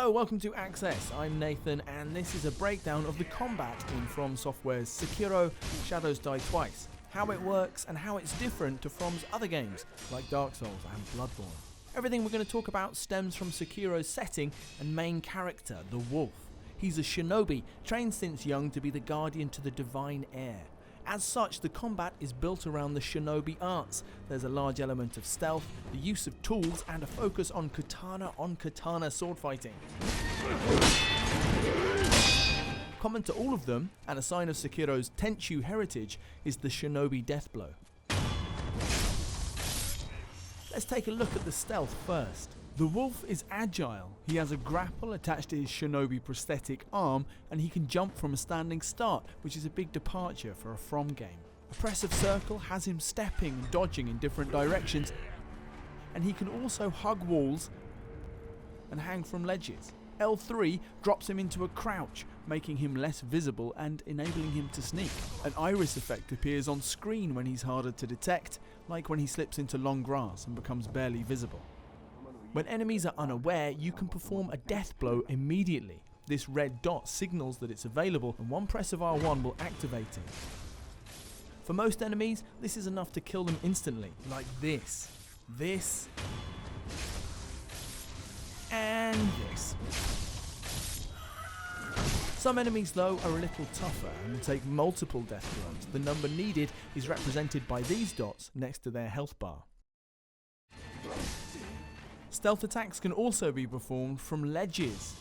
Hello, welcome to Access. I'm Nathan, and this is a breakdown of the combat in From Software's Sekiro: Shadows Die Twice, how it works and how it's different to From's other games like Dark Souls and Bloodborne. Everything we're going to talk about stems from Sekiro's setting and main character, the Wolf. He's a shinobi, trained since young to be the guardian to the divine heir. As such, the combat is built around the shinobi arts. There's a large element of stealth, the use of tools, and a focus on katana sword fighting. Common to all of them, and a sign of Sekiro's Tenchu heritage, is the shinobi death blow. Let's take a look at the stealth first. The Wolf is agile. He has a grapple attached to his shinobi prosthetic arm, and he can jump from a standing start, which is a big departure for a From game. A press of circle has him stepping and dodging in different directions, and he can also hug walls and hang from ledges. L3 drops him into a crouch, making him less visible and enabling him to sneak. An iris effect appears on screen when he's harder to detect, like when he slips into long grass and becomes barely visible. When enemies are unaware, you can perform a death blow immediately. This red dot signals that it's available, and one press of R1 will activate it. For most enemies, this is enough to kill them instantly, like this, and this. Some enemies though are a little tougher and will take multiple death blows. The number needed is represented by these dots next to their health bar. Stealth attacks can also be performed from ledges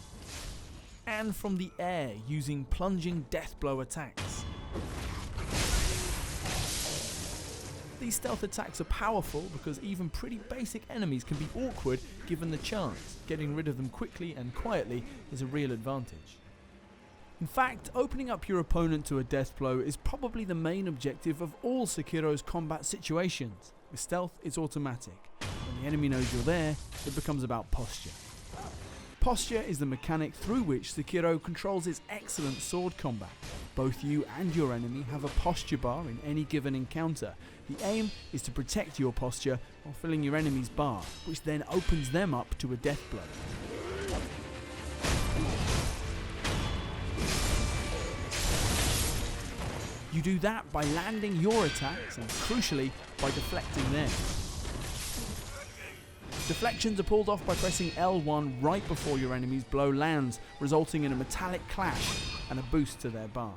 and from the air using plunging death blow attacks. These stealth attacks are powerful because even pretty basic enemies can be awkward given the chance. Getting rid of them quickly and quietly is a real advantage. In fact, opening up your opponent to a death blow is probably the main objective of all Sekiro's combat situations. With stealth, it's automatic. When the enemy knows you're there, it becomes about posture. Posture is the mechanic through which Sekiro controls its excellent sword combat. Both you and your enemy have a posture bar in any given encounter. The aim is to protect your posture while filling your enemy's bar, which then opens them up to a death blow. You do that by landing your attacks and, crucially, by deflecting theirs. Deflections are pulled off by pressing L1 right before your enemy's blow lands, resulting in a metallic clash and a boost to their bar.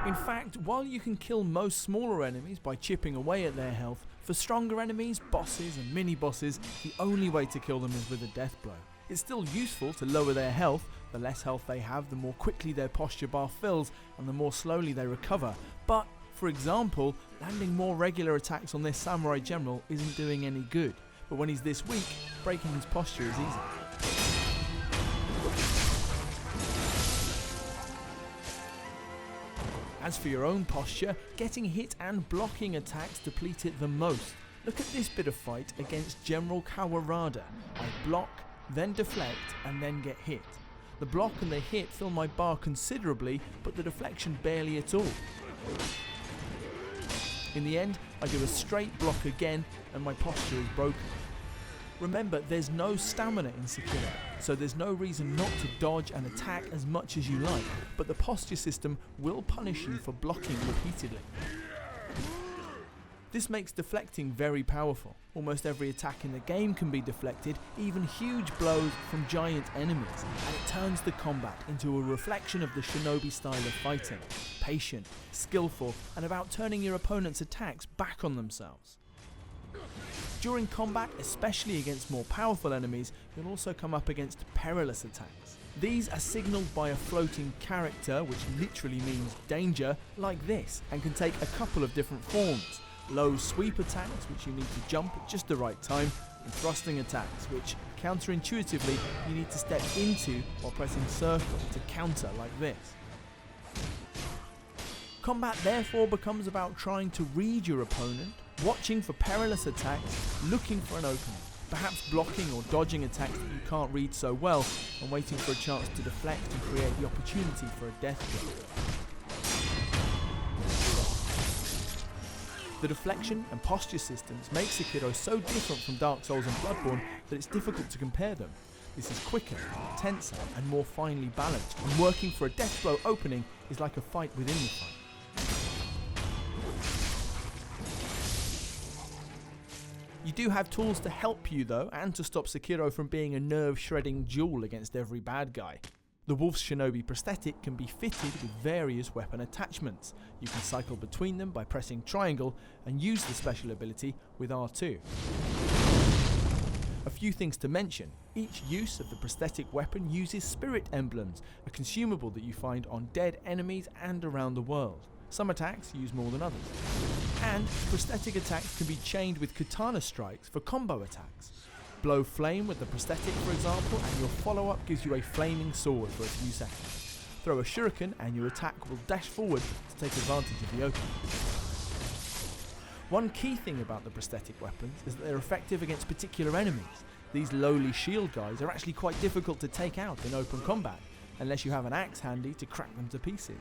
In fact, while you can kill most smaller enemies by chipping away at their health, for stronger enemies, bosses and mini-bosses, the only way to kill them is with a death blow. It's still useful to lower their health. The less health they have, the more quickly their posture bar fills and the more slowly they recover. But, for example, landing more regular attacks on this samurai general isn't doing any good. But when he's this weak, breaking his posture is easy. As for your own posture, getting hit and blocking attacks deplete it the most. Look at this bit of fight against General Kawarada. I block, then deflect, and then get hit. The block and the hit fill my bar considerably, but the deflection barely at all. In the end, I do a straight block again, and my posture is broken. Remember, there's no stamina in Sekiro, so there's no reason not to dodge and attack as much as you like, but the posture system will punish you for blocking repeatedly. This makes deflecting very powerful. Almost every attack in the game can be deflected, even huge blows from giant enemies, and it turns the combat into a reflection of the shinobi style of fighting. Patient, skillful, and about turning your opponent's attacks back on themselves. During combat, especially against more powerful enemies, you'll also come up against perilous attacks. These are signalled by a floating character, which literally means danger, like this, and can take a couple of different forms. Low sweep attacks, which you need to jump at just the right time, and thrusting attacks, which counterintuitively you need to step into while pressing circle to counter like this. Combat therefore becomes about trying to read your opponent, watching for perilous attacks, looking for an opening, perhaps blocking or dodging attacks that you can't read so well, and waiting for a chance to deflect and create the opportunity for a death blow. The deflection and posture systems make Sekiro so different from Dark Souls and Bloodborne that it's difficult to compare them. This is quicker, tenser and more finely balanced, and working for a death blow opening is like a fight within the fight. You do have tools to help you though, and to stop Sekiro from being a nerve-shredding duel against every bad guy. The Wolf's Shinobi prosthetic can be fitted with various weapon attachments. You can cycle between them by pressing triangle and use the special ability with R2. A few things to mention. Each use of the prosthetic weapon uses spirit emblems, a consumable that you find on dead enemies and around the world. Some attacks use more than others. And prosthetic attacks can be chained with katana strikes for combo attacks. Blow flame with the prosthetic, for example, and your follow-up gives you a flaming sword for a few seconds. Throw a shuriken and your attack will dash forward to take advantage of the opening. One key thing about the prosthetic weapons is that they're effective against particular enemies. These lowly shield guys are actually quite difficult to take out in open combat, unless you have an axe handy to crack them to pieces.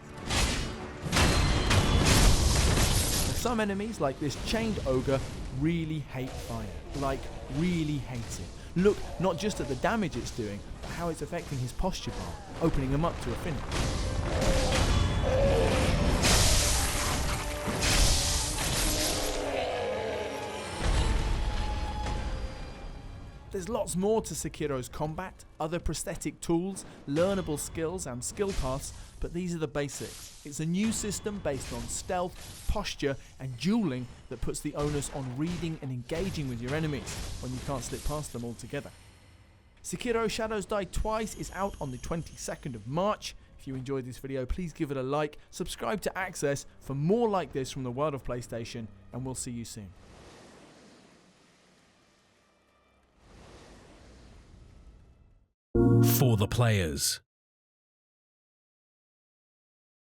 Some enemies, like this chained ogre, really hate fire. Like, really hates it. Look not just at the damage it's doing, but how it's affecting his posture bar, opening him up to a finish. There's lots more to Sekiro's combat, other prosthetic tools, learnable skills and skill paths, but these are the basics. It's a new system based on stealth, posture and dueling that puts the onus on reading and engaging with your enemies when you can't slip past them altogether. Sekiro Shadows Die Twice is out on the 22nd of March. If you enjoyed this video, please give it a like, subscribe to Access for more like this from the world of PlayStation, and we'll see you soon. For the players.